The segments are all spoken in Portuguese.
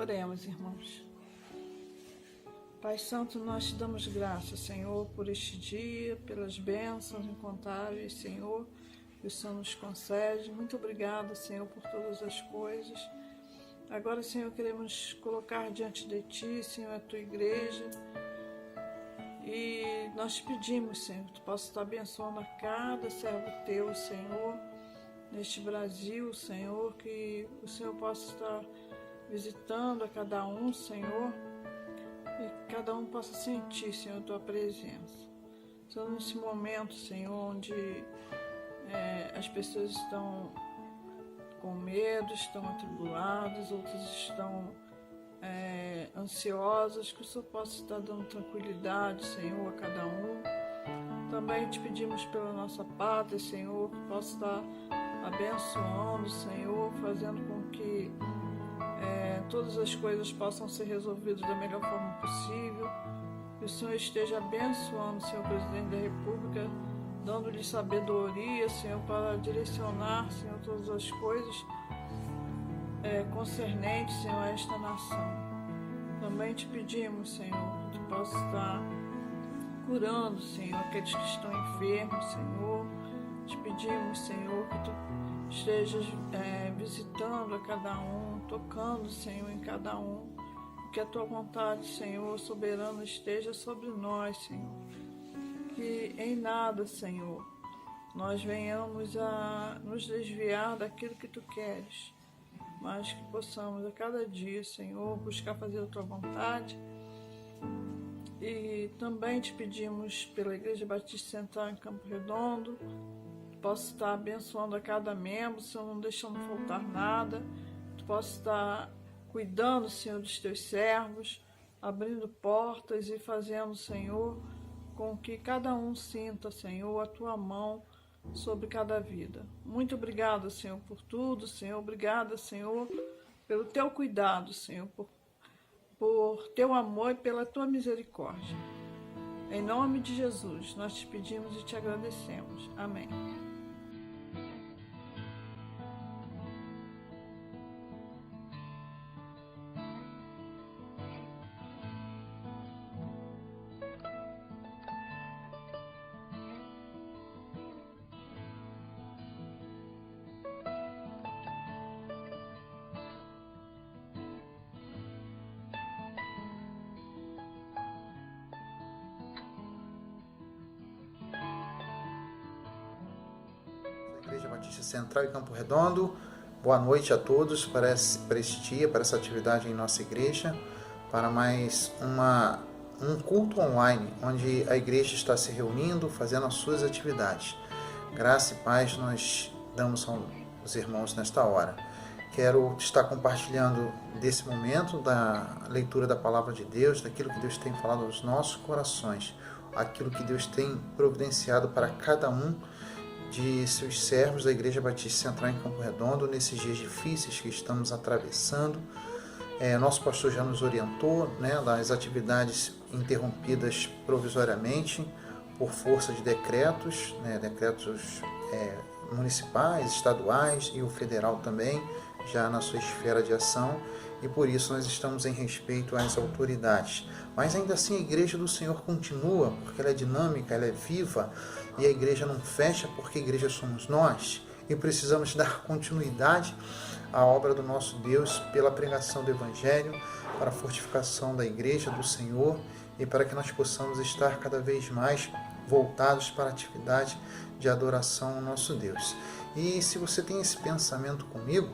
Oremos, irmãos. Pai Santo, nós te damos graças, Senhor, por este dia, pelas bênçãos incontáveis, Senhor, que o Senhor nos concede. Muito obrigado, Senhor, por todas as coisas. Agora, Senhor, queremos colocar diante de Ti, Senhor, a Tua igreja. E nós te pedimos, Senhor, que Tu possa estar abençoando a cada servo Teu, Senhor, neste Brasil, Senhor, que o Senhor possa estar visitando a cada um, Senhor, e que cada um possa sentir, Senhor, a Tua presença. Senhor, nesse momento, Senhor, onde as pessoas estão com medo, estão atribuladas, outras estão ansiosas, que o Senhor possa estar dando tranquilidade, Senhor, a cada um. Também te pedimos pela nossa pátria, Senhor, que possa estar abençoando, Senhor, fazendo com que todas as coisas possam ser resolvidas da melhor forma possível. Que o Senhor esteja abençoando, Senhor, Presidente da República, dando-lhe sabedoria, Senhor, para direcionar, Senhor, todas as coisas concernentes, Senhor, a esta nação. Também te pedimos, Senhor, que Tu possa estar curando, Senhor, aqueles que estão enfermos, Senhor. Te pedimos, Senhor, que Tu estejas visitando a cada um, tocando, Senhor, em cada um. Que a Tua vontade, Senhor, soberana, esteja sobre nós, Senhor. Que em nada, Senhor, nós venhamos a nos desviar daquilo que Tu queres, mas que possamos a cada dia, Senhor, buscar fazer a Tua vontade. E também te pedimos pela Igreja Batista Central em Campo Redondo, Tu possa estar abençoando a cada membro, Senhor, não deixando faltar nada. Tu possa estar cuidando, Senhor, dos Teus servos, abrindo portas e fazendo, Senhor, com que cada um sinta, Senhor, a Tua mão sobre cada vida. Muito obrigada, Senhor, por tudo, Senhor. Obrigada, Senhor, pelo Teu cuidado, Senhor, por Teu amor e pela Tua misericórdia. Em nome de Jesus, nós te pedimos e te agradecemos. Amém. Igreja Batista Central em Campo Redondo, boa noite a todos para este dia, para essa atividade em nossa igreja, para mais um culto online, onde a igreja está se reunindo, fazendo as suas atividades. Graça e paz nós damos aos irmãos nesta hora. Quero estar compartilhando desse momento da leitura da Palavra de Deus, daquilo que Deus tem falado aos nossos corações, aquilo que Deus tem providenciado para cada um de seus servos da Igreja Batista Central em Campo Redondo, nesses dias difíceis que estamos atravessando. Nosso pastor já nos orientou, das atividades interrompidas provisoriamente por força de decretos, decretos municipais, estaduais e o federal também, já na sua esfera de ação, e por isso nós estamos em respeito às autoridades. Mas ainda assim a Igreja do Senhor continua, porque ela é dinâmica, ela é viva, e a igreja não fecha, porque a igreja somos nós, e precisamos dar continuidade à obra do nosso Deus pela pregação do Evangelho, para a fortificação da igreja do Senhor, e para que nós possamos estar cada vez mais voltados para a atividade de adoração ao nosso Deus. E se você tem esse pensamento comigo,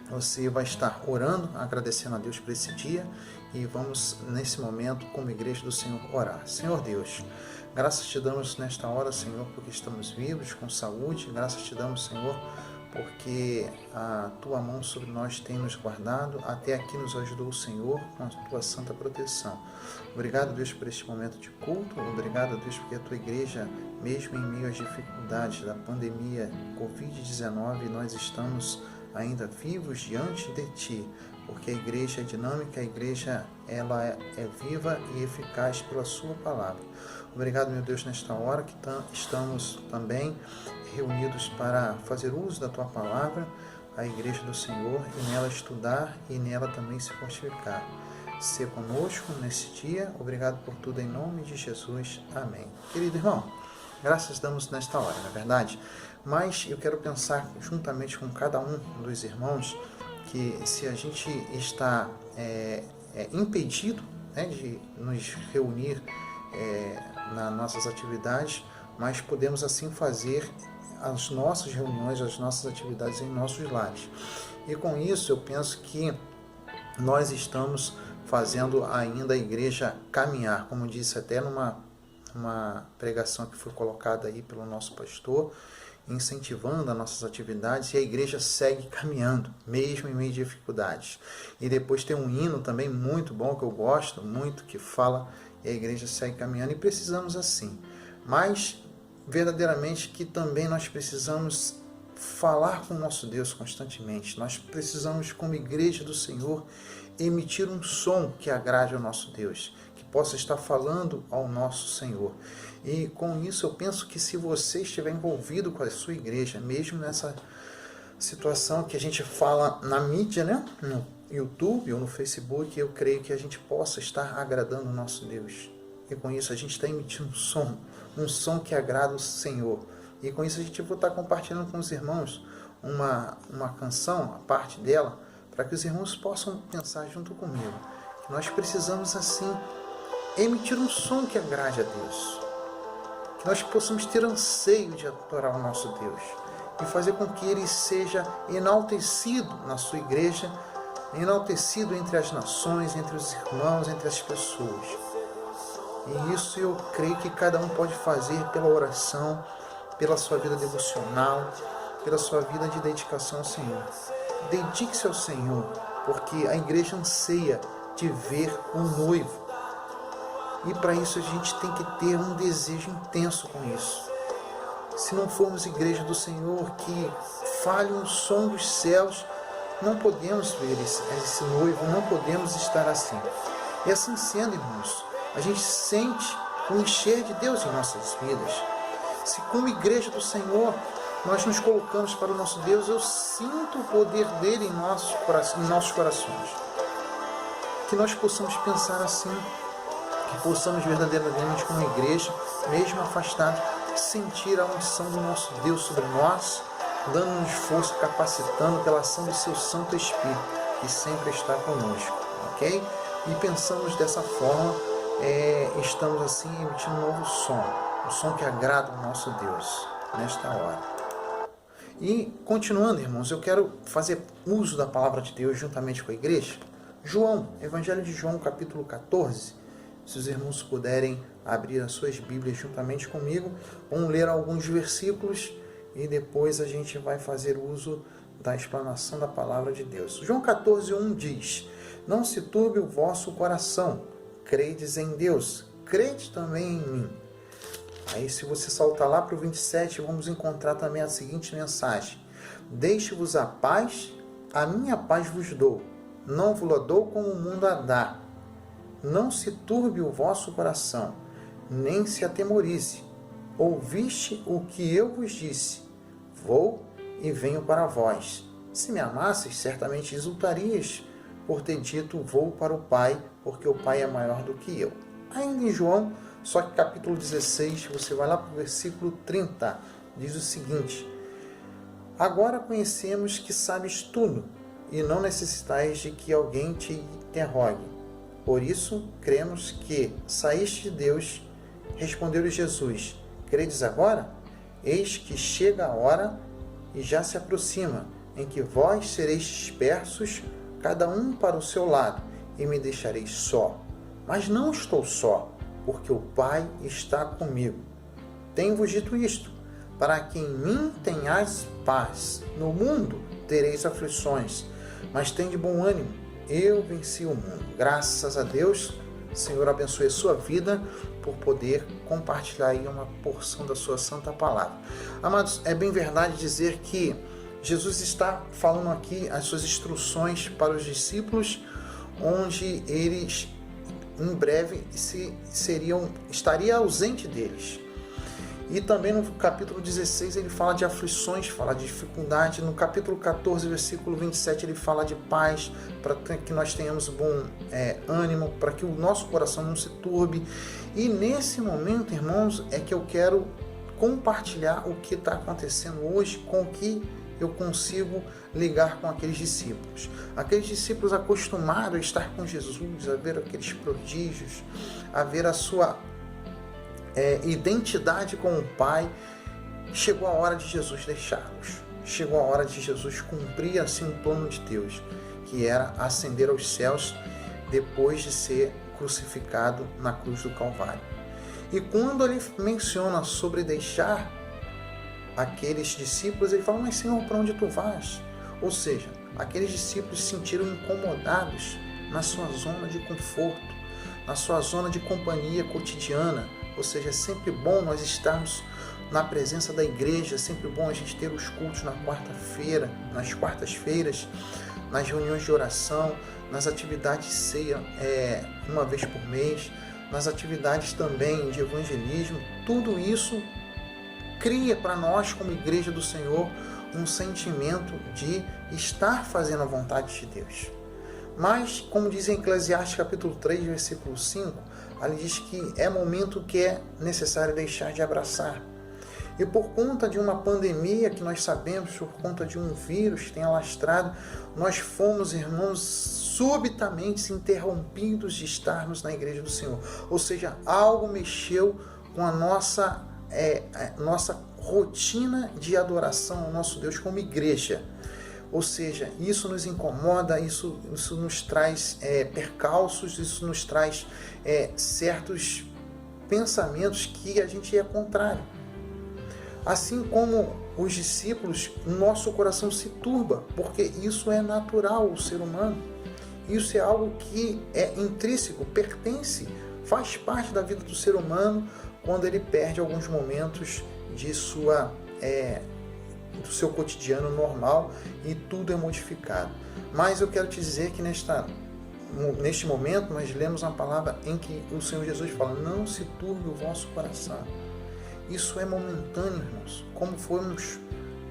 você vai estar orando, agradecendo a Deus por esse dia, e vamos nesse momento, como igreja do Senhor, orar. Senhor Deus, graças te damos nesta hora, Senhor, porque estamos vivos, com saúde. Graças te damos, Senhor, porque a Tua mão sobre nós tem nos guardado. Até aqui nos ajudou o Senhor com a Tua santa proteção. Obrigado, Deus, por este momento de culto. Obrigado, Deus, porque a Tua igreja, mesmo em meio às dificuldades da pandemia Covid-19, nós estamos ainda vivos diante de Ti, porque a igreja é dinâmica, a igreja ela é viva e eficaz pela Sua palavra. Obrigado, meu Deus, nesta hora que estamos também reunidos para fazer uso da Tua palavra, a igreja do Senhor e nela estudar e nela também se fortificar. Ser conosco nesse dia. Obrigado por tudo em nome de Jesus. Amém. Querido irmão, graças damos nesta hora, não é verdade? Mas eu quero pensar juntamente com cada um dos irmãos que se a gente está impedido, né, de nos reunir nas nossas atividades, mas podemos assim fazer as nossas reuniões, as nossas atividades em nossos lares. E com isso eu penso que nós estamos fazendo ainda a igreja caminhar, como disse até numa pregação que foi colocada aí pelo nosso pastor, incentivando as nossas atividades, e a igreja segue caminhando, mesmo em meio de dificuldades. E depois tem um hino também muito bom, que eu gosto muito, que fala, e a igreja segue caminhando, e precisamos assim. Mas, verdadeiramente, que também nós precisamos falar com o nosso Deus constantemente. Nós precisamos, como igreja do Senhor, emitir um som que agrade ao nosso Deus, que possa estar falando ao nosso Senhor. E com isso eu penso que se você estiver envolvido com a sua igreja, mesmo nessa situação que a gente fala na mídia, né? No YouTube ou no Facebook, eu creio que a gente possa estar agradando o nosso Deus. E com isso a gente está emitindo um som que agrada o Senhor. E com isso a gente vai estar compartilhando com os irmãos uma canção, a parte dela, para que os irmãos possam pensar junto comigo, que nós precisamos assim emitir um som que agrade a Deus, que nós possamos ter anseio de adorar o nosso Deus e fazer com que Ele seja enaltecido na sua igreja, enaltecido entre as nações, entre os irmãos, entre as pessoas. E isso eu creio que cada um pode fazer pela oração, pela sua vida devocional, pela sua vida de dedicação ao Senhor. Dedique-se ao Senhor, porque a igreja anseia de ver o noivo. E para isso a gente tem que ter um desejo intenso com isso. Se não formos igreja do Senhor que fale um som dos céus, não podemos ver esse noivo, não podemos estar assim. E assim sendo, irmãos, a gente sente o encher de Deus em nossas vidas. Se como igreja do Senhor nós nos colocamos para o nosso Deus, eu sinto o poder dele em nossos corações. Que nós possamos pensar assim, que possamos verdadeiramente como igreja, mesmo afastados, sentir a unção do nosso Deus sobre nós, dando-nos força, capacitando pela ação do seu Santo Espírito, que sempre está conosco, ok? E pensamos dessa forma, estamos assim emitindo um novo som, um som que agrada o nosso Deus, nesta hora. E, continuando, irmãos, eu quero fazer uso da palavra de Deus juntamente com a igreja. João, Evangelho de João, capítulo 14. Se os irmãos puderem abrir as suas Bíblias juntamente comigo, vamos ler alguns versículos e depois a gente vai fazer uso da explanação da palavra de Deus. João 14:1 diz: Não se turbe o vosso coração, credes em Deus, crede também em mim. Aí se você saltar lá para o 27, vamos encontrar também a seguinte mensagem: Deixe-vos a paz, a minha paz vos dou, não vos dou como o mundo a dá. Não se turbe o vosso coração, nem se atemorize. Ouviste o que eu vos disse, vou e venho para vós. Se me amasseis, certamente exultarias, por ter dito, vou para o Pai, porque o Pai é maior do que eu. Ainda em João, só que capítulo 16, você vai lá para o versículo 30, diz o seguinte: Agora conhecemos que sabes tudo, e não necessitais de que alguém te interrogue. Por isso, cremos que saíste de Deus. Respondeu-lhe Jesus: Credes agora? Eis que chega a hora, e já se aproxima, em que vós sereis dispersos, cada um para o seu lado, e me deixareis só. Mas não estou só, porque o Pai está comigo. Tenho-vos dito isto, para que em mim tenhais paz. No mundo tereis aflições, mas tende bom ânimo, eu venci o mundo. Graças a Deus, Senhor abençoe a sua vida por poder compartilhar aí uma porção da sua santa palavra. Amados, é bem verdade dizer que Jesus está falando aqui as suas instruções para os discípulos, onde eles em breve estaria ausente deles. E também no capítulo 16 ele fala de aflições, fala de dificuldade. No capítulo 14, versículo 27, ele fala de paz, para que nós tenhamos bom ânimo, para que o nosso coração não se turbe. E nesse momento, irmãos, é que eu quero compartilhar o que está acontecendo hoje com o que eu consigo ligar com aqueles discípulos. Aqueles discípulos acostumados a estar com Jesus, a ver aqueles prodígios, a ver a sua identidade com o Pai. Chegou a hora de Jesus deixá-los. Chegou a hora de Jesus cumprir assim o plano de Deus, que era ascender aos céus depois de ser crucificado na cruz do Calvário. E quando ele menciona sobre deixar aqueles discípulos, ele fala: mas Senhor, para onde tu vais? Ou seja, aqueles discípulos se sentiram incomodados na sua zona de conforto, na sua zona de companhia cotidiana. Ou seja, é sempre bom nós estarmos na presença da igreja, é sempre bom a gente ter os cultos nas quartas-feiras, nas reuniões de oração, nas atividades de ceia uma vez por mês, nas atividades também de evangelismo. Tudo isso cria para nós, como igreja do Senhor, um sentimento de estar fazendo a vontade de Deus. Mas, como diz em Eclesiastes capítulo 3, versículo 5, ali diz que é momento que é necessário deixar de abraçar. E por conta de uma pandemia que nós sabemos, por conta de um vírus que tem alastrado, nós fomos, irmãos, subitamente interrompidos de estarmos na igreja do Senhor. Ou seja, algo mexeu com a nossa rotina de adoração ao nosso Deus como igreja. Ou seja, isso nos incomoda, isso nos traz percalços, isso nos traz certos pensamentos que a gente é contrário. Assim como os discípulos, nosso coração se turba, porque isso é natural ao ser humano. Isso é algo que é intrínseco, pertence, faz parte da vida do ser humano quando ele perde alguns momentos de do seu cotidiano normal e tudo é modificado. Mas eu quero te dizer que neste momento nós lemos uma palavra em que o Senhor Jesus fala: não se turbe o vosso coração. Isso é momentâneo, irmãos. Como fomos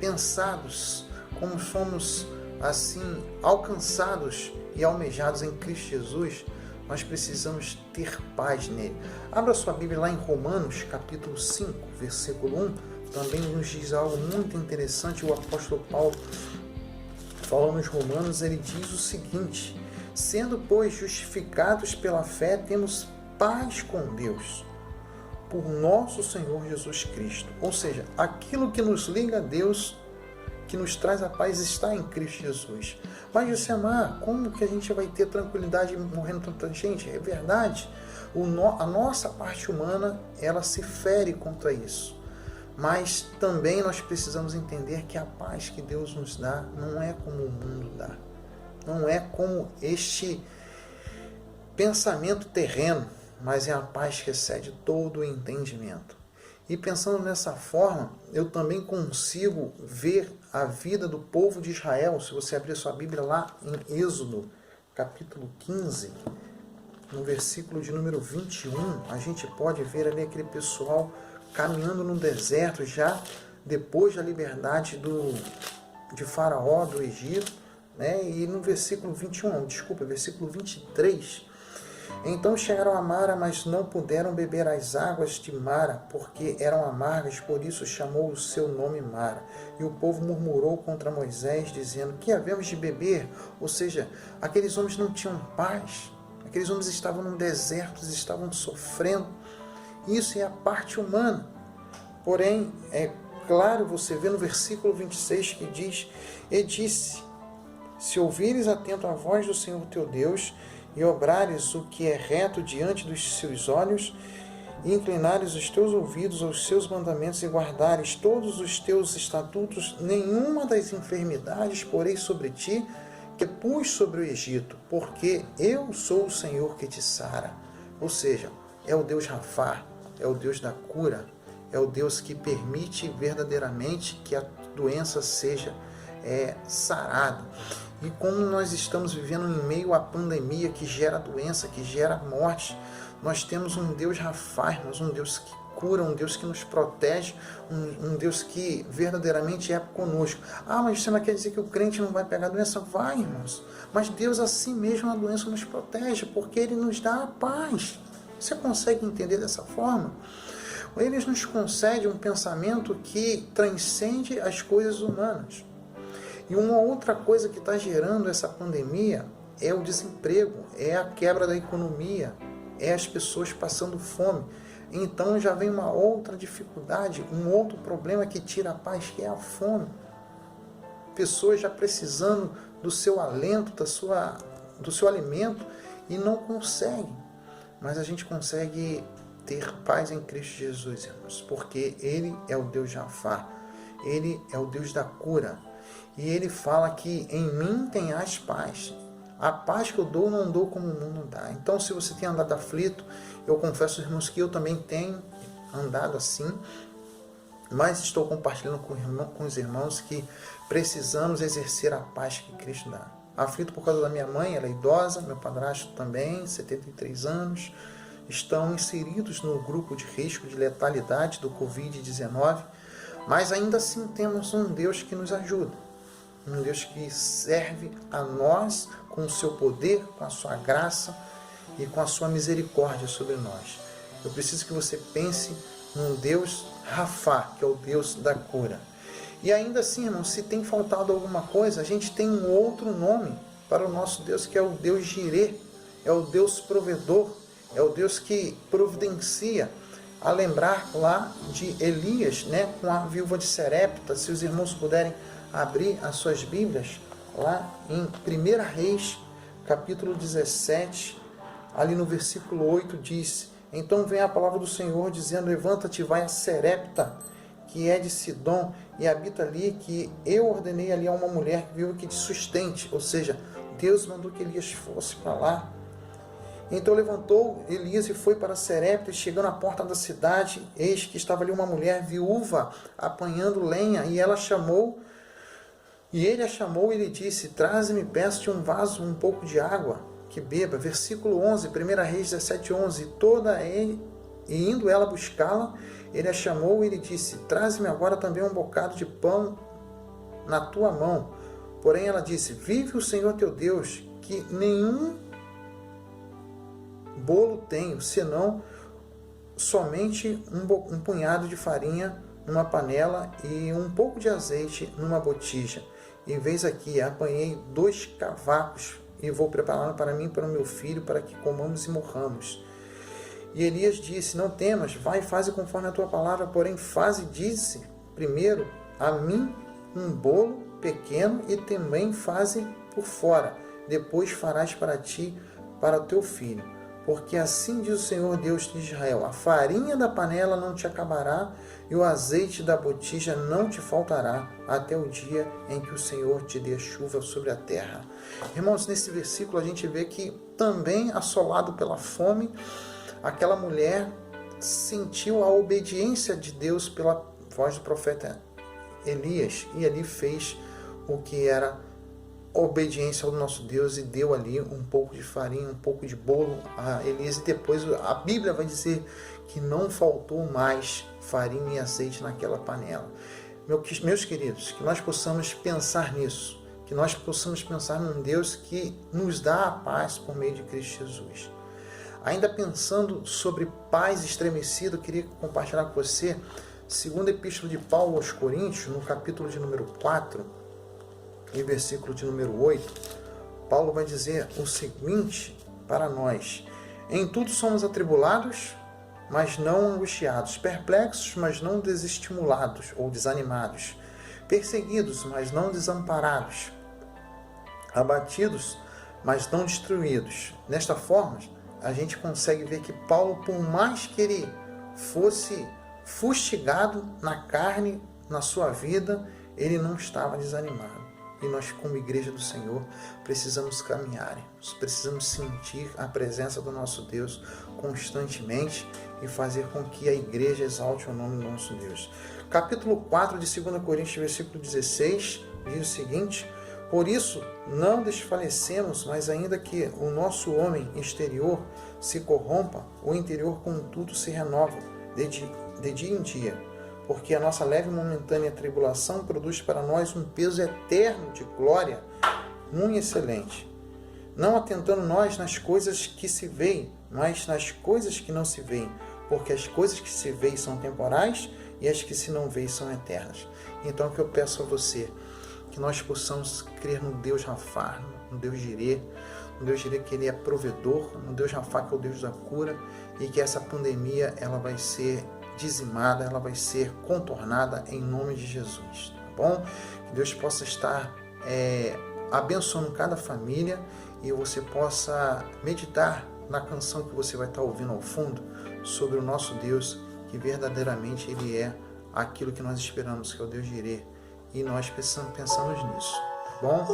pensados, como fomos assim alcançados e almejados em Cristo Jesus, nós precisamos ter paz nele. Abra sua Bíblia lá em Romanos, capítulo 5, versículo 1. Também nos diz algo muito interessante. O apóstolo Paulo, falando nos Romanos, ele diz o seguinte: sendo, pois, justificados pela fé, temos paz com Deus, por nosso Senhor Jesus Cristo. Ou seja, aquilo que nos liga a Deus, que nos traz a paz, está em Cristo Jesus. Mas, Josemar, como que a gente vai ter tranquilidade morrendo tanta gente? É verdade, a nossa parte humana, ela se fere contra isso. Mas também nós precisamos entender que a paz que Deus nos dá não é como o mundo dá. Não é como este pensamento terreno, mas é a paz que excede todo o entendimento. E pensando nessa forma, eu também consigo ver a vida do povo de Israel. Se você abrir sua Bíblia lá em Êxodo, capítulo 15, no versículo de número 21, a gente pode ver ali aquele pessoal caminhando no deserto, já depois da liberdade de Faraó, do Egito, né? E no versículo 23, então chegaram a Mara, mas não puderam beber as águas de Mara, porque eram amargas, por isso chamou o seu nome Mara. E o povo murmurou contra Moisés, dizendo: que havemos de beber? Ou seja, aqueles homens não tinham paz, aqueles homens estavam no deserto, estavam sofrendo. Isso é a parte humana. Porém, é claro, você vê no versículo 26 que diz: e disse, se ouvires atento a voz do Senhor teu Deus, e obrares o que é reto diante dos seus olhos, e inclinares os teus ouvidos aos seus mandamentos, e guardares todos os teus estatutos, nenhuma das enfermidades porei sobre ti, que pus sobre o Egito, porque eu sou o Senhor que te sara. Ou seja, é o Deus Rafá, é o Deus da cura, é o Deus que permite verdadeiramente que a doença seja sarada. E como nós estamos vivendo em meio à pandemia que gera doença, que gera morte, nós temos um Deus Rafá, um Deus que cura, um Deus que nos protege, um Deus que verdadeiramente é conosco. Ah, mas isso não quer dizer que o crente não vai pegar a doença? Vai, irmãos. Mas Deus, assim mesmo, a doença nos protege, porque Ele nos dá a paz. Você consegue entender dessa forma? Ele nos concede um pensamento que transcende as coisas humanas. E uma outra coisa que está gerando essa pandemia é o desemprego, é a quebra da economia, é as pessoas passando fome. Então já vem uma outra dificuldade, um outro problema que tira a paz, que é a fome. Pessoas já precisando do seu alento, do seu alimento e não conseguem. Mas a gente consegue ter paz em Cristo Jesus, irmãos, porque Ele é o Deus Jafá, Ele é o Deus da cura. E Ele fala que em mim tenhas paz. A paz que eu dou, não dou como o mundo dá. Então, se você tem andado aflito, eu confesso, irmãos, que eu também tenho andado assim, mas estou compartilhando com os irmãos que precisamos exercer a paz que Cristo dá. Aflito por causa da minha mãe, ela é idosa, meu padrasto também, 73 anos, estão inseridos no grupo de risco de letalidade do Covid-19, mas ainda assim temos um Deus que nos ajuda, um Deus que serve a nós com o seu poder, com a sua graça e com a sua misericórdia sobre nós. Eu preciso que você pense num Deus Rafá, que é o Deus da cura. E ainda assim, irmão, se tem faltado alguma coisa, a gente tem um outro nome para o nosso Deus, que é o Deus Jirê, é o Deus provedor, é o Deus que providencia. A lembrar lá de Elias, né, com a viúva de Serepta, se os irmãos puderem abrir as suas Bíblias, lá em 1 Reis, capítulo 17, ali no versículo 8, diz: então vem a palavra do Senhor dizendo: levanta-te e vai a Serepta, que é de Sidom, e habita ali, que eu ordenei ali a uma mulher que vive que te sustente. Ou seja, Deus mandou que Elias fosse para lá. Então levantou Elias e foi para Serepta, e chegando à porta da cidade, eis que estava ali uma mulher viúva apanhando lenha, e ela chamou, e ele a chamou e lhe disse: traze-me, peço-te um vaso, um pouco de água, que beba. Versículo 11, 1 Reis 17:11, e indo ela buscá-la, ele a chamou e lhe disse: traze-me agora também um bocado de pão na tua mão. Porém ela disse: vive o Senhor teu Deus, que nenhum bolo tenho, senão somente um punhado de farinha numa panela e um pouco de azeite numa botija. E veis aqui, apanhei 2 cavacos e vou prepará-lo para mim e para o meu filho, para que comamos e morramos. E Elias disse: não temas, vai e faze conforme a tua palavra, porém faze, disse, primeiro a mim um bolo pequeno e também faze por fora, depois farás para ti, para o teu filho. Porque assim diz o Senhor Deus de Israel: a farinha da panela não te acabará e o azeite da botija não te faltará, até o dia em que o Senhor te dê chuva sobre a terra. Irmãos, nesse versículo a gente vê que também, assolado pela fome, aquela mulher sentiu a obediência de Deus pela voz do profeta Elias, e ali fez o que era obediência ao nosso Deus, e deu ali um pouco de farinha, um pouco de bolo a Elias. E depois a Bíblia vai dizer que não faltou mais farinha e azeite naquela panela. Meus queridos, que nós possamos pensar nisso, que nós possamos pensar num Deus que nos dá a paz por meio de Cristo Jesus. Ainda pensando sobre paz estremecida, eu queria compartilhar com você segunda epístola de Paulo aos Coríntios, no capítulo de número 4, em versículo de número 8, Paulo vai dizer o seguinte para nós: em tudo somos atribulados, mas não angustiados, perplexos, mas não desestimulados ou desanimados, perseguidos, mas não desamparados, abatidos, mas não destruídos. Nesta forma, a gente consegue ver que Paulo, por mais que ele fosse fustigado na carne, na sua vida, ele não estava desanimado. E nós, como igreja do Senhor, precisamos caminhar, precisamos sentir a presença do nosso Deus constantemente e fazer com que a igreja exalte o nome do nosso Deus. Capítulo 4 de 2 Coríntios, versículo 16, diz o seguinte: por isso não desfalecemos, mas ainda que o nosso homem exterior se corrompa, o interior contudo se renova, de dia em dia, porque a nossa leve e momentânea tribulação produz para nós um peso eterno de glória muito excelente, não atentando nós nas coisas que se veem, mas nas coisas que não se veem, porque as coisas que se veem são temporais e as que se não veem são eternas. Então, o que eu peço a você, que nós possamos crer no Deus Rafá, no Deus Jirê, no Deus Jirê que Ele é provedor, no Deus Rafá que é o Deus da cura, e que essa pandemia ela vai ser dizimada, ela vai ser contornada em nome de Jesus, tá bom? Que Deus possa estar abençoando cada família e você possa meditar na canção que você vai estar ouvindo ao fundo sobre o nosso Deus, que verdadeiramente Ele é aquilo que nós esperamos, que é o Deus Jirê, e nós pensamos nisso, tá bom?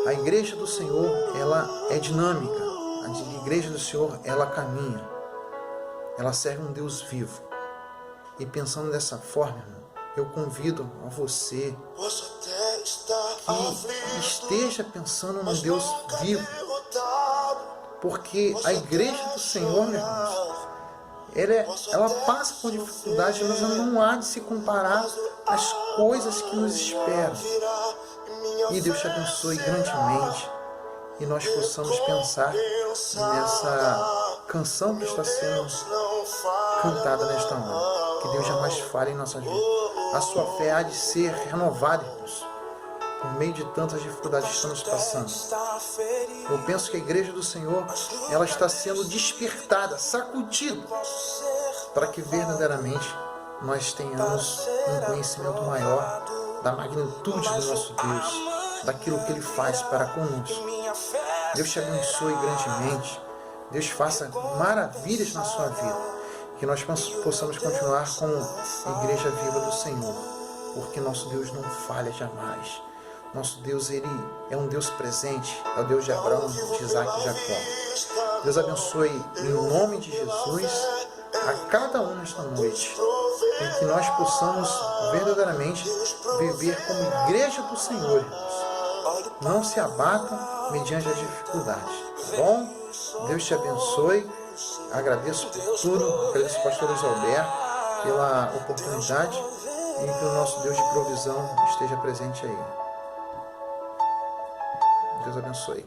A igreja do Senhor, ela é dinâmica, a igreja do Senhor, ela caminha, ela serve um Deus vivo, e pensando dessa forma, irmão, eu convido a você que esteja pensando num Deus vivo, porque a igreja do Senhor, meus irmãos, ela passa por dificuldades, mas ela não há de se comparar às coisas que nos esperam. E Deus te abençoe grandemente e nós possamos pensar nessa canção que está sendo cantada nesta hora. Que Deus jamais fale em nossa vida. A sua fé há de ser renovada, irmãos, por meio de tantas dificuldades que estamos passando. Eu penso que a igreja do Senhor, ela está sendo despertada, sacudida, para que verdadeiramente nós tenhamos um conhecimento maior da magnitude do nosso Deus, daquilo que Ele faz para conosco. Deus te abençoe grandemente, Deus faça maravilhas na sua vida, que nós possamos continuar como igreja viva do Senhor, porque nosso Deus não falha jamais. Nosso Deus, Ele é um Deus presente, é o Deus de Abraão, de Isaac e Jacó. Deus abençoe em nome de Jesus a cada um nesta noite, e que nós possamos verdadeiramente viver como igreja do Senhor, irmãos. Não se abata mediante as dificuldades, tá bom? Deus te abençoe, agradeço por tudo, agradeço ao pastor Luiz Alberto pela oportunidade e que o nosso Deus de provisão esteja presente aí. Deus abençoe.